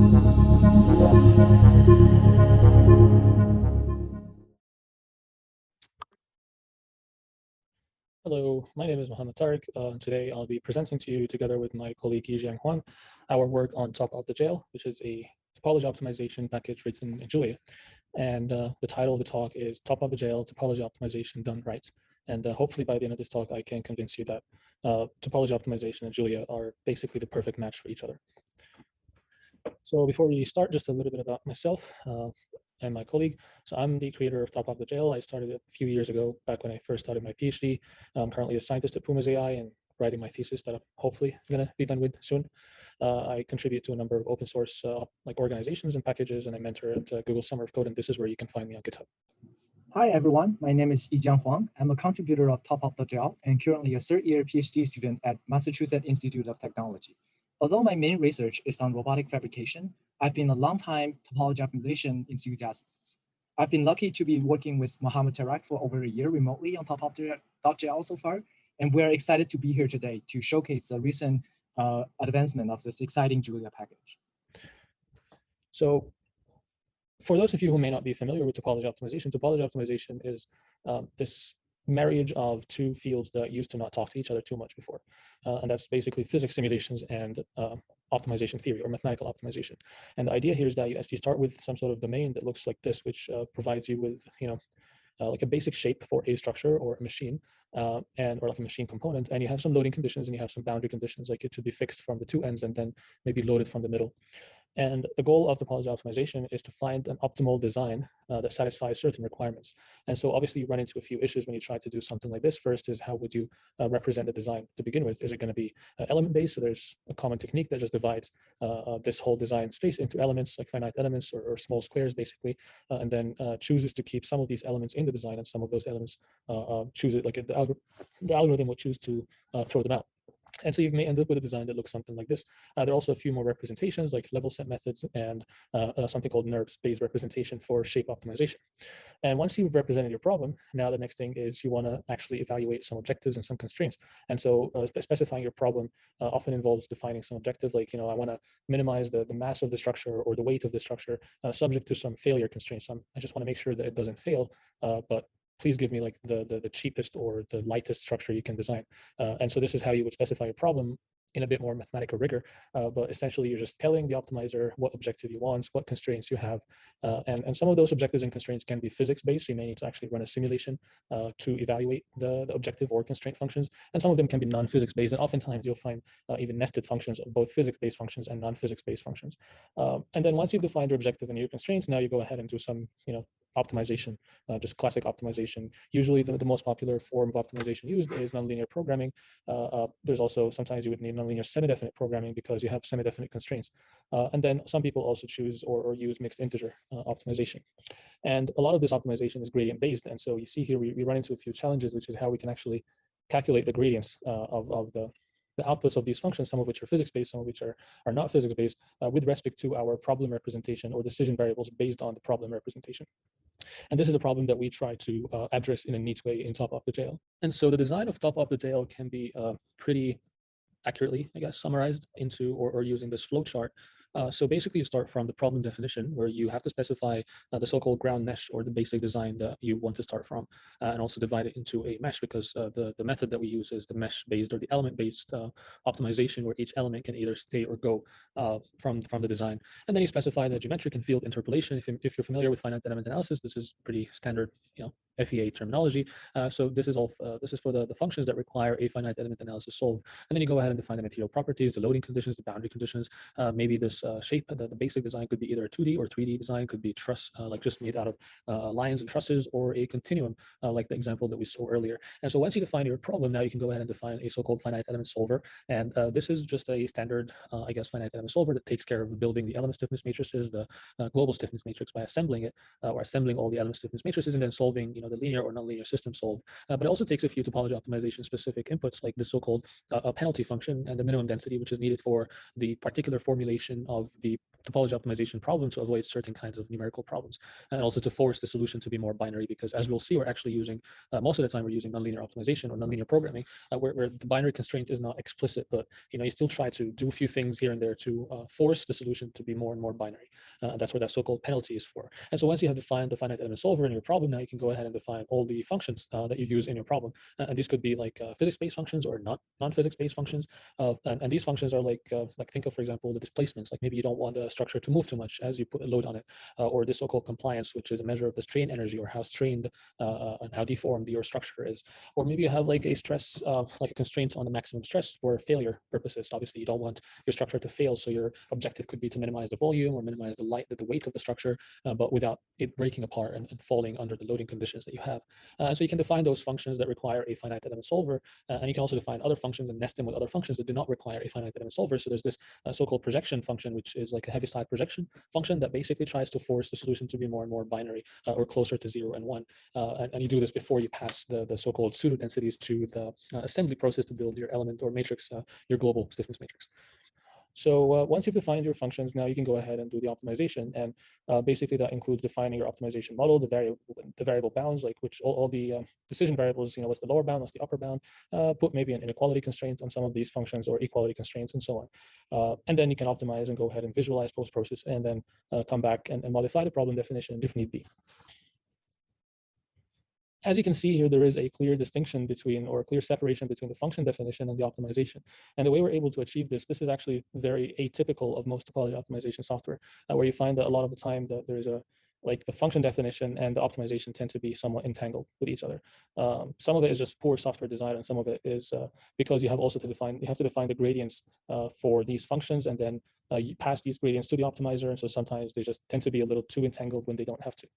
Hello, my name is Mohamed Tarek. Today I'll be presenting to you together with my colleague Julian our work on TopOpt.jl, which is a topology optimization package written in Julia. And the title of the talk is TopOpt.jl Topology Optimization Done Right. And hopefully by the end of this talk, I can convince you that topology optimization and Julia are basically the perfect match for each other. So before we start, just a little bit about myself and my colleague. So I'm the creator of TopOpt.jl. I started a few years ago, back when I first started my PhD. I'm currently a scientist at Puma's AI and writing my thesis that I'm hopefully going to be done with soon. I contribute to a number of open source like organizations and packages, and I mentor at Google Summer of Code, and this is where you can find me on GitHub. Hi, everyone. My name is Yijiang Huang. I'm a contributor of TopOpt.jl and currently a third-year PhD student at Massachusetts Institute of Technology. Although my main research is on robotic fabrication, I've been a long-time topology optimization enthusiast. I've been lucky to be working with Mohamed Tarek for over a year remotely on TopOpt.jl so far, and we're excited to be here today to showcase the recent advancement of this exciting Julia package. So for those of you who may not be familiar with topology optimization is this marriage of two fields that used to not talk to each other too much before. And that's basically physics simulations and optimization theory or mathematical optimization. And the idea here is that you start with some sort of domain that looks like this, which provides you with, like a basic shape for a structure or a machine, or like a machine component, and you have some loading conditions and you have some boundary conditions, like it should be fixed from the two ends and then maybe loaded from the middle. And the goal of topology optimization is to find an optimal design that satisfies certain requirements. And so obviously you run into a few issues when you try to do something like this. First is, how would you represent the design to begin with? Is it going to be element-based? So there's a common technique that just divides this whole design space into elements, like finite elements or small squares, basically, and then chooses to keep some of these elements in the design, and some of those elements choose it, like the algorithm will choose to throw them out. And so you may end up with a design that looks something like this. There are also a few more representations, like level set methods and something called NURBS-based representation for shape optimization. And once you've represented your problem, now the next thing is you want to actually evaluate some objectives and some constraints. And so specifying your problem often involves defining some objective, like, I want to minimize the mass of the structure or the weight of the structure subject to some failure constraints. I just want to make sure that it doesn't fail, but please give me like the cheapest or the lightest structure you can design. And so this is how you would specify your problem in a bit more mathematical rigor, but essentially you're just telling the optimizer what objective you want, what constraints you have, and some of those objectives and constraints can be physics-based, so you may need to actually run a simulation to evaluate the objective or constraint functions, and some of them can be non-physics-based, and oftentimes you'll find even nested functions of both physics-based functions and non-physics-based functions. And then once you've defined your objective and your constraints, now you go ahead and do some, optimization, just classic optimization. Usually the most popular form of optimization used is nonlinear programming. There's also sometimes you would need nonlinear semi-definite programming because you have semi-definite constraints. And then some people also choose or use mixed integer optimization. And a lot of this optimization is gradient based. And so you see here, we run into a few challenges, which is how we can actually calculate the gradients of the outputs of these functions, some of which are physics-based, some of which are not physics-based, with respect to our problem representation or decision variables based on the problem representation. And this is a problem that we try to address in a neat way in TopOpt.jl. And so the design of TopOpt.jl can be pretty accurately, I guess, summarized into or using this flowchart. So basically you start from the problem definition, where you have to specify the so-called ground mesh or the basic design that you want to start from, and also divide it into a mesh, because the method that we use is the mesh-based or the element-based optimization, where each element can either stay or go from the design. And then you specify the geometric and field interpolation. If you're familiar with finite element analysis, this is pretty standard, FEA terminology. So this is for the functions that require a finite element analysis solve. And then you go ahead and define the material properties, the loading conditions, the boundary conditions. Maybe this shape, the basic design could be either a 2D or 3D design, could be truss, like just made out of lines and trusses, or a continuum, like the example that we saw earlier. And so once you define your problem, now you can go ahead and define a so-called finite element solver. And this is just a standard, I guess, finite element solver that takes care of building the element stiffness matrices, the global stiffness matrix, by assembling it, or assembling all the element stiffness matrices, and then solving, the linear or nonlinear system solve. But it also takes a few topology optimization specific inputs, like the so-called penalty function and the minimum density, which is needed for the particular formulation of the topology optimization problem to avoid certain kinds of numerical problems, and also to force the solution to be more binary, because as we'll see, we're actually using, most of the time we're using nonlinear optimization or nonlinear programming, where the binary constraint is not explicit, but you still try to do a few things here and there to force the solution to be more and more binary. That's what that so-called penalty is for. And so once you have defined the finite element solver in your problem, now you can go ahead and define all the functions that you use in your problem. And these could be like physics-based functions or non-physics-based functions. And these functions are like think of, for example, the displacements. Like maybe you don't want the structure to move too much as you put a load on it, or this so-called compliance, which is a measure of the strain energy or how strained and how deformed your structure is. Or maybe you have like a stress, like a constraint on the maximum stress for failure purposes. Obviously, you don't want your structure to fail, so your objective could be to minimize the volume or minimize the weight of the structure, but without it breaking apart and falling under the loading conditions that you have. So you can define those functions that require a finite element solver, and you can also define other functions and nest them with other functions that do not require a finite element solver. So there's this so-called projection function, which is like a Heaviside projection function that basically tries to force the solution to be more and more binary, or closer to 0 and 1. And you do this before you pass the so-called pseudo densities to the assembly process to build your element or matrix, your global stiffness matrix. So once you've defined your functions, now you can go ahead and do the optimization. And basically that includes defining your optimization model, the variable bounds, like which all the decision variables, what's the lower bound, what's the upper bound, put maybe an inequality constraint on some of these functions or equality constraints and so on. And then you can optimize and go ahead and visualize post-process and then come back and modify the problem definition if need be. As you can see here, there is a clear distinction between, or a clear separation between the function definition and the optimization. And the way we're able to achieve this is actually very atypical of most topology optimization software, where you find that a lot of the time that there is like the function definition and the optimization tend to be somewhat entangled with each other. Some of it is just poor software design, and some of it is because you have to define the gradients for these functions, and then you pass these gradients to the optimizer, and so sometimes they just tend to be a little too entangled when they don't have to.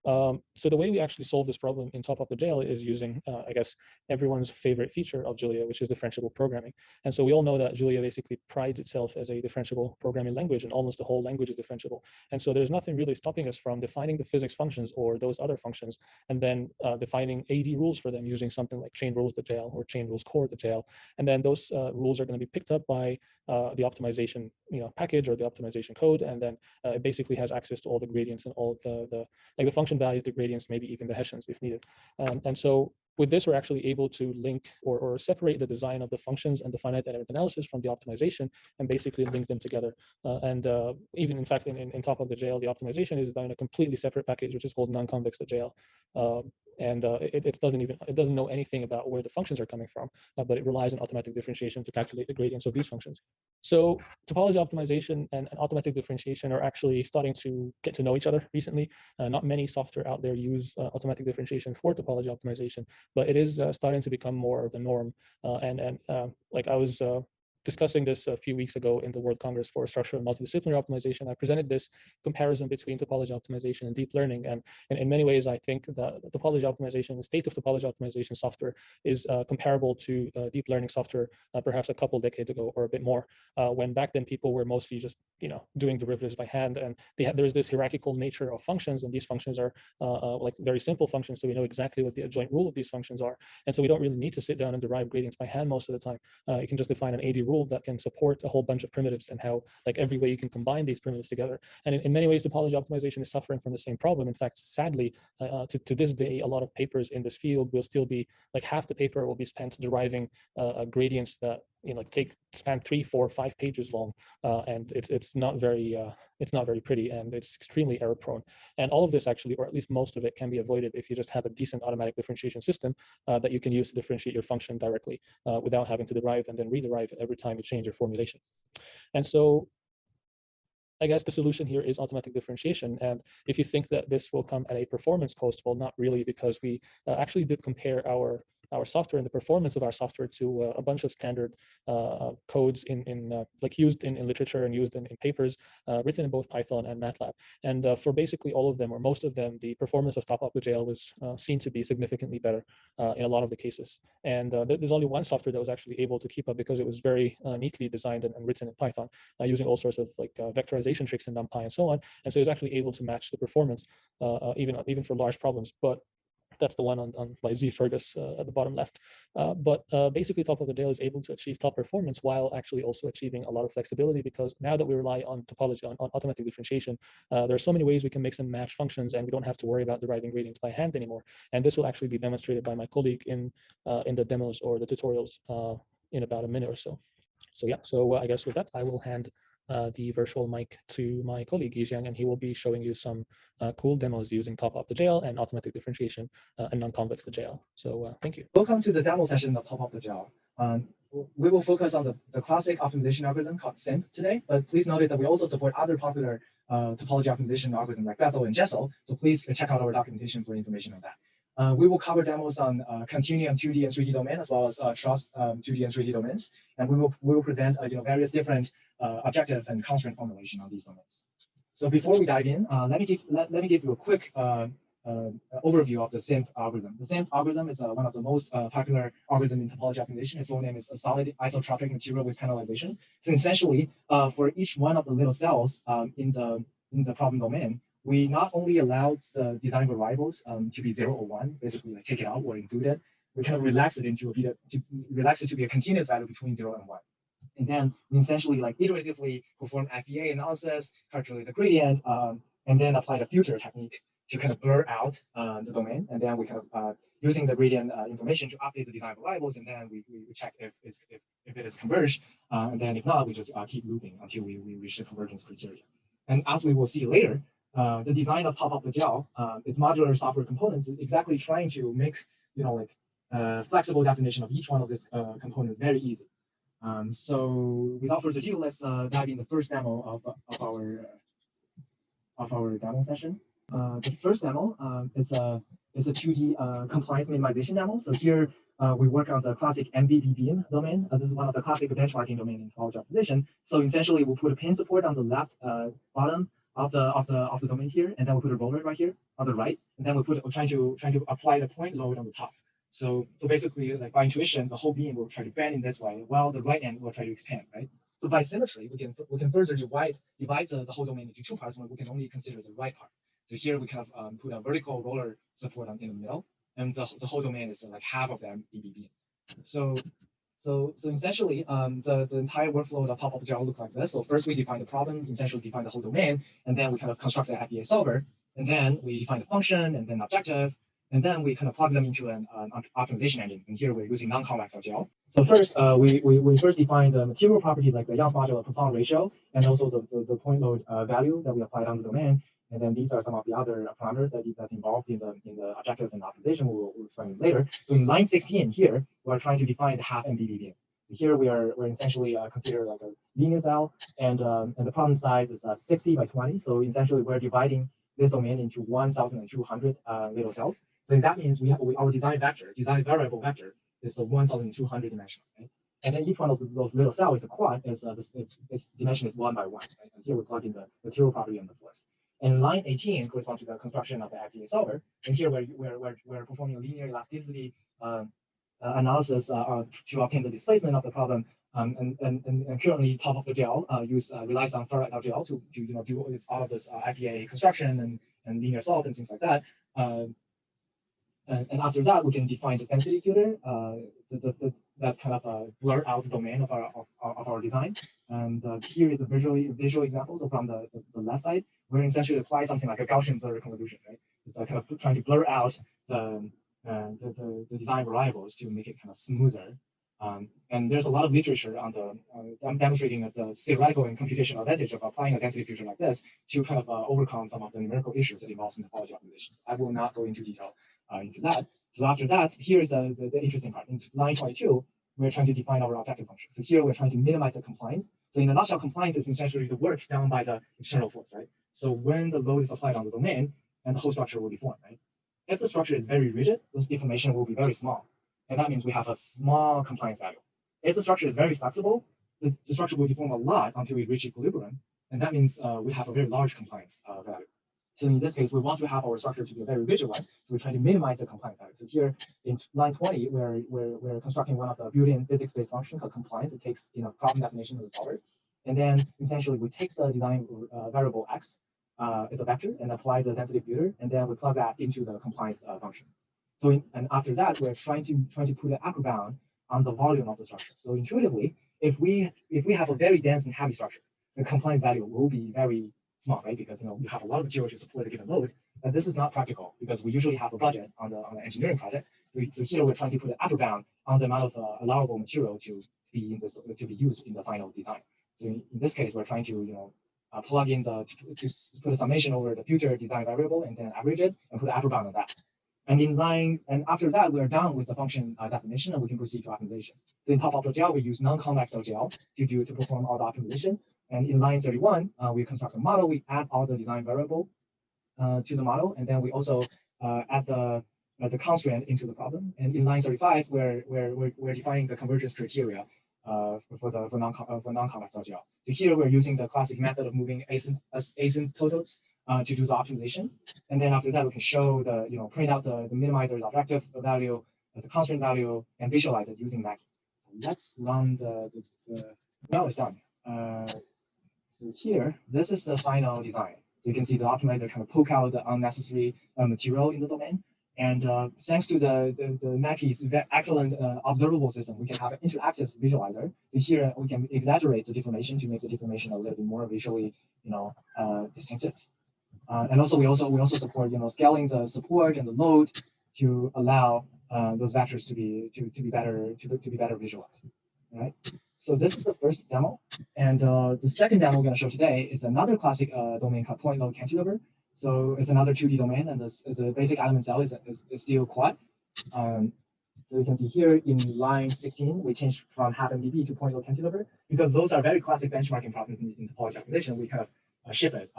So the way we actually solve this problem in TopOpt.jl is using, I guess, everyone's favorite feature of Julia, which is differentiable programming. And so we all know that Julia basically prides itself as a differentiable programming language, and almost the whole language is differentiable. And so there's nothing really stopping us from defining the physics functions or those other functions, and then defining AD rules for them using something like chain rules.jl or chain rules core.jl. And then those rules are going to be picked up by the optimization package or the optimization code, and then it basically has access to all the gradients and all the function values, the gradients, maybe even the Hessians if needed. And so with this, we're actually able to link or separate the design of the functions and the finite element analysis from the optimization, and basically link them together. Even in fact, in TopOpt.jl, the optimization is done in a completely separate package, which is called nonconvex.jl. It doesn't know anything about where the functions are coming from, but it relies on automatic differentiation to calculate the gradients of these functions. So topology optimization and automatic differentiation are actually starting to get to know each other recently. Not many software out there use automatic differentiation for topology optimization, but it is starting to become more of a norm. Like I was discussing this a few weeks ago in the World Congress for Structural and Multidisciplinary Optimization. I presented this comparison between topology optimization and deep learning. And in many ways, I think that the topology optimization, the state of topology optimization software is comparable to deep learning software perhaps a couple decades ago or a bit more, when back then people were mostly just doing derivatives by hand. And there's this hierarchical nature of functions, and these functions are like very simple functions, so we know exactly what the adjoint rule of these functions are. And so we don't really need to sit down and derive gradients by hand most of the time. You can just define an AD rule that can support a whole bunch of primitives, and how like every way you can combine these primitives together. And in many ways, topology optimization is suffering from the same problem. In fact, sadly, to this day, a lot of papers in this field will still be like half the paper will be spent deriving gradients that span 3, 4, 5 pages long, and it's not very pretty, and it's extremely error prone. And all of this actually, or at least most of it, can be avoided if you just have a decent automatic differentiation system that you can use to differentiate your function directly without having to derive and then rederive every time you change your formulation. And so I guess the solution here is automatic differentiation. And if you think that this will come at a performance cost, well, not really, because we actually did compare our software and the performance of our software to a bunch of standard codes like used in literature and used in papers written in both Python and MATLAB. And for basically all of them, or most of them, the performance of TopOpt.jl was seen to be significantly better in a lot of the cases. And there's only one software that was actually able to keep up, because it was very neatly designed and written in Python using all sorts of like vectorization tricks in NumPy and so on. And so it was actually able to match the performance even for large problems. But That's the one on by Z Fergus at the bottom left. But basically, Top-Up.jl is able to achieve top performance while actually also achieving a lot of flexibility, because now that we rely on topology, on automatic differentiation, there are so many ways we can mix and match functions, and we don't have to worry about deriving gradients by hand anymore. And this will actually be demonstrated by my colleague in the demos or the tutorials in about a minute or so. So yeah, so I guess with that, I will hand the virtual mic to my colleague Yijiang, and he will be showing you some cool demos using TopOpt.jl and automatic differentiation and non-convex.jl. So thank you. Welcome to the demo session of TopOpt.jl. We will focus on the classic optimization algorithm called SIMP today, but please notice that we also support other popular topology optimization algorithms like Bethel and Jessel, so please check out our documentation for information on that. We will cover demos on continuum 2D and 3D domain, as well as truss 2D and 3D domains, and we will present various different objective and constraint formulation on these domains. So before we dive in, let me give you a quick overview of the SIMP algorithm. The SIMP algorithm is one of the most popular algorithms in topology optimization. Its full name is a solid isotropic material with panelization. So essentially, for each one of the little cells in the problem domain, we not only allowed the design variables to be 0 or 1, basically like take it out or include it. We kind of relax it to be a continuous value between 0 and 1. And then we essentially like iteratively perform FEA analysis, calculate the gradient, and then apply the filter technique to kind of blur out the domain. And then we kind of using the gradient information to update the design variables, and then we check if it is converged. And then if not, we just keep looping until we reach the convergence criteria. And as we will see later, the design of Top-Up.jl, its modular software components, is exactly trying to make flexible definition of each one of these components very easy. So without further ado, let's dive in the first demo of our demo session. The first demo is a 2D compliance minimization demo. So here we work on the classic MBB beam domain. This is one of the classic benchmarking domain in topology optimization. So essentially, we'll put a pin support on the left bottom of the domain here, and then we'll put a roller right here on the right, and then we're trying to apply the point load on the top. So basically, like by intuition, the whole beam will try to bend in this way, while the right end will try to expand, right? So by symmetry, we can further divide the whole domain into two parts when we can only consider the right part. So here we kind of put a vertical roller support in the middle, and the whole domain is like half of the MBB beam. So essentially, the entire workflow of Top-Up.jl looks like this. So first we define the problem, essentially define the whole domain, and then we kind of construct the FEA solver, and then we define the function, and then objective, and then we kind of plug them into an optimization engine. And here we're using non-convex.jl. So first, we first define the material property like the Young's modular Poisson ratio, and also the point load value that we applied on the domain. And then these are some of the other parameters that's involved in the objective and optimization. We'll explain later. So in line 16 here, we're trying to define the half MBB beam. Here we're essentially consider like a linear cell, and the problem size is 60 by 20. So essentially we're dividing this domain into 1,200 little cells. So that means our design variable vector is the 1,200 dimensional, right? And then each one of those little cells is a quad. Its dimension is 1 by 1. Right? And here we plug in the material property and the force. And line 18 corresponds to the construction of the FEA solver. And here we're performing a linear elasticity analysis to obtain the displacement of the problem. And currently, Top-Up.jl relies on Ferrite.jl to do all of this FEA construction and linear solve and things like that. And after that, we can define the density filter that kind of blur out the domain of our design. And here is a visual example. So from the left side, we're essentially apply something like a Gaussian blur convolution, right? It's kind of trying to blur out the design variables to make it kind of smoother. And there's a lot of literature on demonstrating the theoretical and computational advantage of applying a density filter like this to kind of overcome some of the numerical issues that involves in topology optimization. I will not go into detail into that. So after that, here's the interesting part. In line 22, we're trying to define our objective function. So here we're trying to minimize the compliance. So in a nutshell, compliance is essentially the work done by the external force, right? So when the load is applied on the domain, and the whole structure will deform, right? If the structure is very rigid, this deformation will be very small. And that means we have a small compliance value. If the structure is very flexible, the structure will deform a lot until we reach equilibrium. And that means we have a very large compliance value. So in this case, we want to have our structure to be a very rigid one. So we're trying to minimize the compliance value. So here in line 20, we're constructing one of the built-in physics-based function called compliance. It takes problem definition of the solver. And then essentially we take the design variable x, it's a vector, and apply the density filter. And then we plug that into the compliance function. And after that, we're trying to put an upper bound on the volume of the structure. So intuitively, if we have a very dense and heavy structure, the compliance value will be very small, right? Because you have a lot of material to support a given load. But this is not practical because we usually have a budget on the engineering project. So here we're trying to put an upper bound on the amount of allowable material to be used in the final design. So in this case, we're trying to plug in to put a summation over the future design variable and then average it and put an upper bound on that. And after that, we're done with the function definition and we can proceed to optimization. So in TopOpt.jl, we use non-convex.jl to perform all the optimization. And in line 31, we construct a model. We add all the design variable to the model, and then we also add the constraint into the problem. And in line 35, we're defining the convergence criteria for non-convex.jl. So here we're using the classic method of moving asymptotes to do the optimization. And then after that, we can show print out the minimizer's objective value, the constraint value, and visualize it using Mackie. So let's run now it's done. So here, this is the final design. So you can see the optimizer kind of poke out the unnecessary material in the domain. And thanks to the Mackie's excellent observable system, we can have an interactive visualizer. So here we can exaggerate the deformation to make the deformation a little bit more visually, distinctive. And also we also support scaling the support and the load to allow those vectors to be better visualized. Right. So this is the first demo, and the second demo we're going to show today is another classic domain called point load cantilever. So it's another 2D domain, and the basic element cell is still quad. So you can see here in line 16, we changed from half MDB to point load cantilever because those are very classic benchmarking problems in topology optimization. We kind of ship it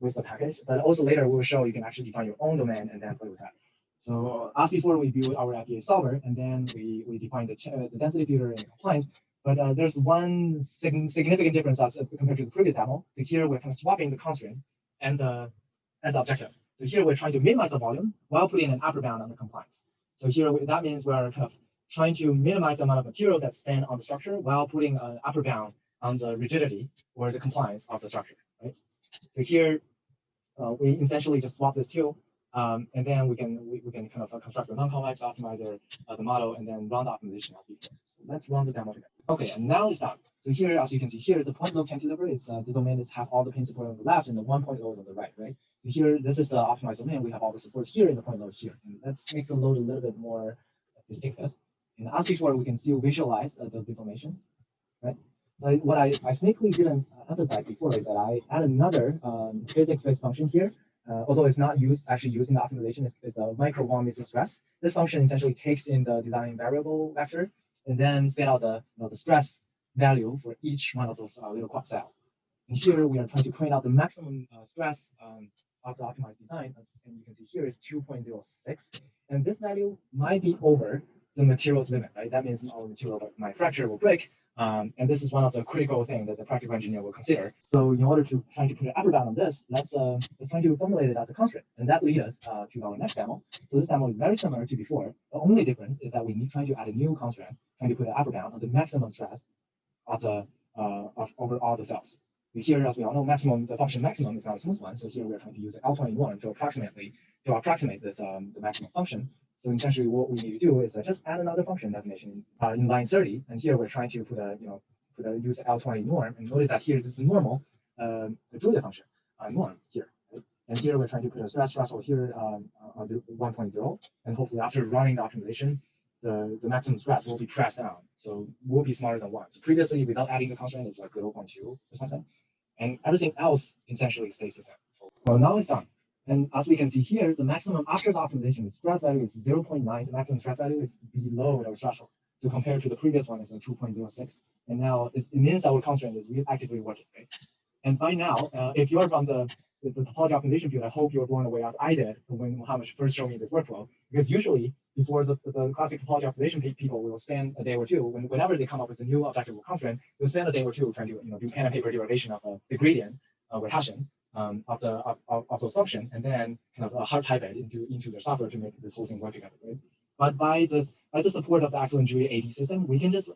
with the package, but also later we'll show you can actually define your own domain and then play with that. So as before, we build our FEA solver, and then we define the density filter and compliance. But there's one significant difference as compared to the previous demo. So here we're kind of swapping the constraint and the objective. So here we're trying to minimize the volume while putting an upper bound on the compliance. So here that means we're kind of trying to minimize the amount of material that's spent on the structure while putting an upper bound on the rigidity or the compliance of the structure. Right. So here we essentially just swap this two. And then we can kind of construct a non-convex optimizer the model and then run the optimization as before. So let's run the demo together. Okay, and now it's done. So here, as you can see here, the point load cantilever is the domain is have all the pin support on the left and the one point load on the right, right? So here, this is the optimized domain. We have all the supports here in the point load here. And let's make the load a little bit more distinctive. And as before, we can still visualize the deformation, right? So what I sneakily didn't emphasize before is that I add another physics-based function here. Although it's not actually used in the optimization, it's a micro one means stress. This function essentially takes in the design variable vector and then spit out the stress value for each one of those little quad cells. And here we are trying to print out the maximum stress of the optimized design, and you can see here is 2.06, and this value might be over the materials limit, right? That means our material might fracture will break. And this is one of the critical things that the practical engineer will consider. So in order to try to put an upper bound on this, let's try to formulate it as a constraint. And that leads us to our next demo. So this demo is very similar to before. The only difference is that we need trying to add a new constraint, trying to put an upper bound on the maximum stress of over all the cells. So here, as we all know, the function maximum is not a smooth one. So here we're trying to use the L20 norm to approximate this the maximum function. So essentially, what we need to do is just add another function definition in line 30, and here we're trying to use L20 norm. And notice that here this is normal, the Julia function norm here, right? And here we're trying to put a stress threshold here on 1.0, and hopefully after running the optimization, the maximum stress will be pressed down, so we'll be smaller than 1. So previously, without adding the constraint, it's like 0.2 or something, and everything else essentially stays the same. So, well, now it's done. And as we can see here, the maximum after the optimization, the stress value is 0.9. The maximum stress value is below our threshold. So compared to the previous one, it's a 2.06. And now it means our constraint is actively working, right? And by now, if you're from the topology optimization field, I hope you're blown away as I did when Mohamed first showed me this workflow. Because usually, before the classic topology optimization people will spend a day or two, whenever they come up with a new objective constraint, they'll spend a day or two trying to do pen and paper derivation of the gradient we're hashing. Of the function, and then kind of hard type it into their software to make this whole thing work together, right? But by the support of the excellent Julia AD system, we can just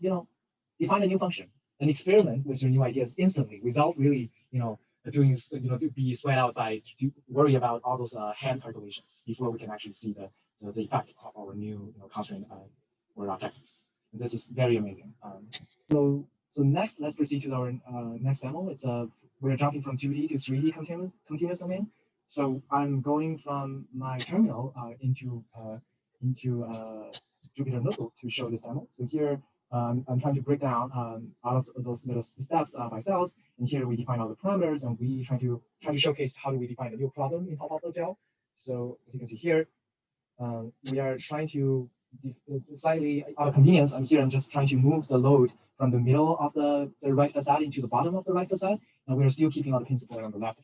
define a new function and experiment with your new ideas instantly without really doing, be sweat out by worry about all those hand calculations before we can actually see the effect of our new constraint or objectives. And this is very amazing. So next, let's proceed to our next demo. It's we're jumping from 2D to 3D continuous domain. So I'm going from my terminal into Jupyter Notebook to show this demo. So here I'm trying to break down all of those little steps by cells, and here we define all the parameters, and we try to showcase how do we define a new problem in TopOpt.jl. So as you can see here, we are trying to slightly out of convenience. I'm just trying to move the load from the middle of the right facade into the bottom of the right facade, and we're still keeping all the principal on the left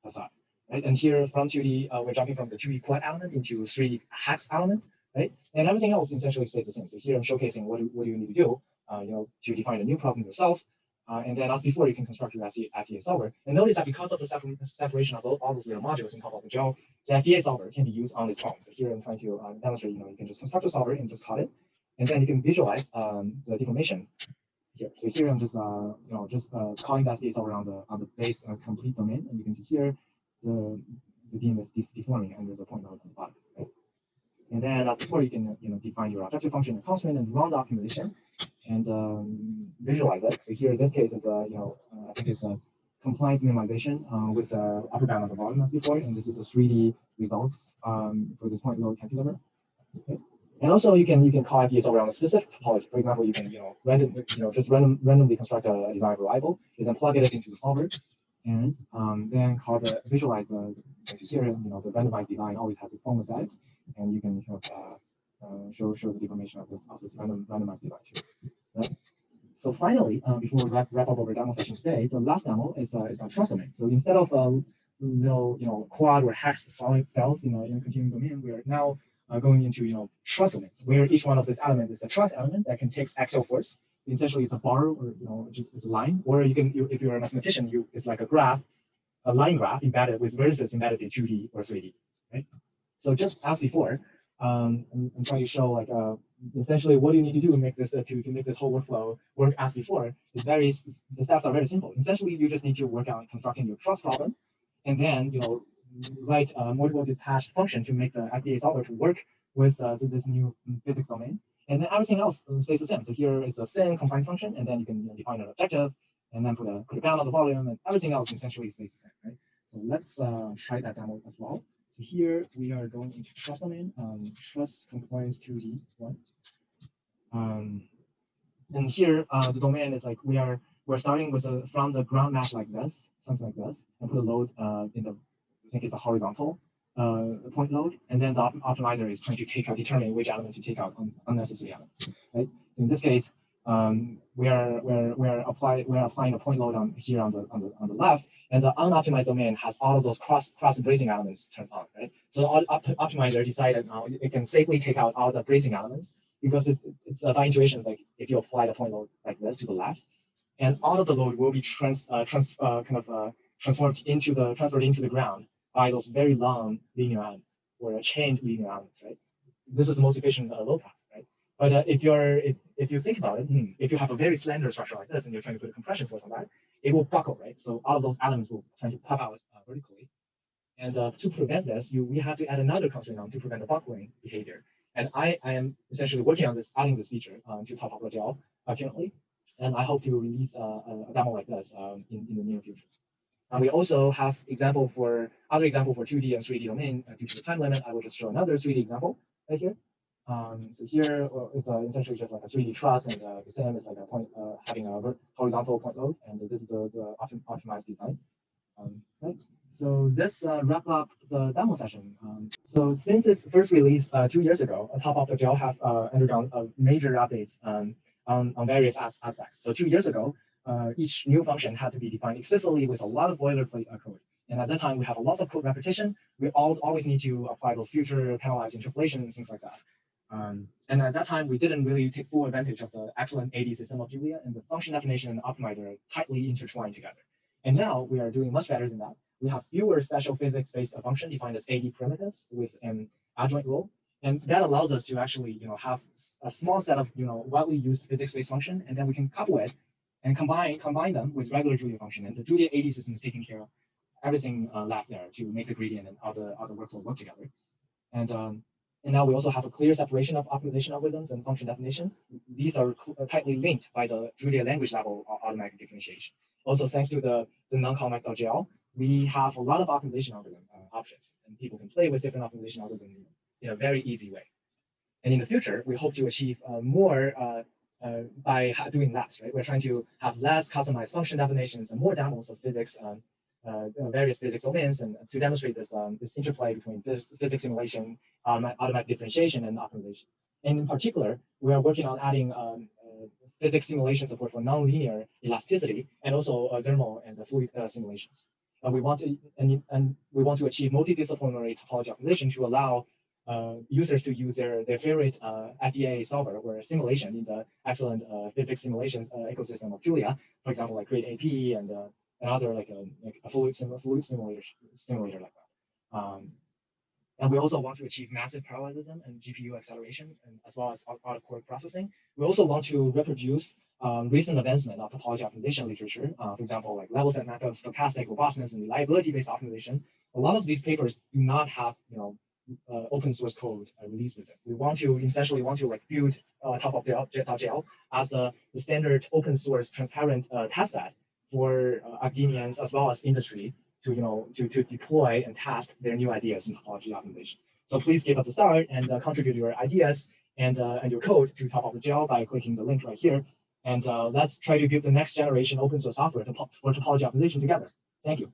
facade. Right? And here from 2D, we're jumping from the 2D quad element into 3D hex element, right? And everything else essentially stays the same. So here I'm showcasing what do you need to do, to define a new problem yourself. And then as before, you can construct your FEA solver. And notice that because of the separation of all those little modules in TopOpt.jl, the FEA solver can be used on its own. So here I'm trying to demonstrate, you can just construct a solver and just call it, and then you can visualize the deformation here. So here I'm just calling that FEA solver on the base complete domain, and you can see here the beam is deforming, and there's a point node on the bottom. Right? And then as before, you can define your objective function and constraint and run the optimization and visualize it. So here in this case is I think it's a compliance minimization with upper bound on the bottom as before, and this is a 3D results for this point load cantilever. Okay. And also you can call FEA solver on a specific topology. For example, you can randomly construct a design variable, you then plug it into the solver, and then call the visualize here. The randomized design always has its own aesthetics, and you can show the deformation of this randomized design too. Right? So finally, before we wrap up our demo session today, the last demo is on trust domain. So instead of little quad or hex solid cells in a continuum domain, we are now going into trust domains, where each one of these elements is a trust element that can take axial force. Essentially, it's a bar or it's a line, or if you're a mathematician, it's like a graph, a line graph embedded with vertices embedded in 2D or 3D. Right? So just as before, I'm trying to show essentially what you need to do to make this make this whole workflow work as before. The steps are very simple. Essentially, you just need to work on constructing your trust problem, and then write a multiple dispatch function to make the FEA solver to work with this new physics domain. And then everything else stays the same. So here is a SYN compliance function, and then you can define an objective, and then put a bound on the volume, and everything else essentially stays the same, right? So let's try that demo as well. So here we are going into trust domain, trust compliance 2D one. And here the domain is we're starting with from the ground mesh like this, something like this, and put a load in the, I think it's a horizontal point load, and then the optimizer is trying to determine which element to take out unnecessary elements. Right? In this case, we're applying a point load on the left, and the unoptimized domain has all of those cross bracing elements turned on. Right? So the optimizer decided now it can safely take out all the bracing elements because it's by intuition, it's like if you apply the point load like this to the left, and all of the load will be transferred into the ground by those very long linear elements or chained linear elements, right? This is the most efficient load path, right? But if you think about it, if you have a very slender structure like this and you're trying to put a compression force on that, it will buckle, right? So all of those elements will try to pop out vertically. And to prevent this, we have to add another constraint on to prevent the buckling behavior. And I am essentially working on this, adding this feature to TopOpt.jl currently, and I hope to release a demo like this in the near future. And we also have other example for 2D and 3D domain. Due to the time limit, I will just show another 3D example right here. So here is essentially just like a 3D truss, and the same is like a point having a horizontal point load, and this is the optimized design. Right. So this wrap up the demo session. So since its first release 2 years ago, TopOpt.jl have undergone major updates on various aspects. So 2 years ago, each new function had to be defined explicitly with a lot of boilerplate code. And at that time, we have a lot of code repetition. We always need to apply those future penalized interpolations, things like that. And at that time, we didn't really take full advantage of the excellent AD system of Julia, and the function definition and optimizer are tightly intertwined together. And now we are doing much better than that. We have fewer special physics-based function defined as AD primitives with an adjoint role. And that allows us to actually have a small set of widely used physics-based function, and then we can couple it and combine them with regular Julia function. And the Julia AD system is taking care of everything left there to make the gradient and other workflow work together. And now we also have a clear separation of optimization algorithms and function definition. These are tightly linked by the Julia language level automatic differentiation. Also, thanks to the non-Mohamed.jl, we have a lot of optimization algorithm options, and people can play with different optimization algorithms in a very easy way. And in the future, we hope to achieve more by doing less, right? We're trying to have less customized function definitions and more demos of physics, various physics domains, and to demonstrate this this interplay between physics simulation, automatic differentiation, and optimization. And in particular, we are working on adding physics simulation support for nonlinear elasticity and also thermal and fluid simulations. We want to achieve multidisciplinary topology optimization to allow users to use their favorite FEA solver or simulation in the excellent physics simulations ecosystem of Julia, for example, like Grid AP and other like a fluid simulator like that. And we also want to achieve massive parallelism and GPU acceleration, and as well as out-of-core processing. We also want to reproduce recent advancement of topology optimization literature. For example, like level set map of stochastic robustness and reliability-based optimization. A lot of these papers do not have, open source code released with it. We want to essentially like build TopOpt.jl as the standard open source transparent test bed for academians as well as industry to deploy and test their new ideas in topology optimization. So please give us a start and contribute your ideas and your code to TopOpt.jl by clicking the link right here. And let's try to build the next generation open source software for topology optimization together. Thank you.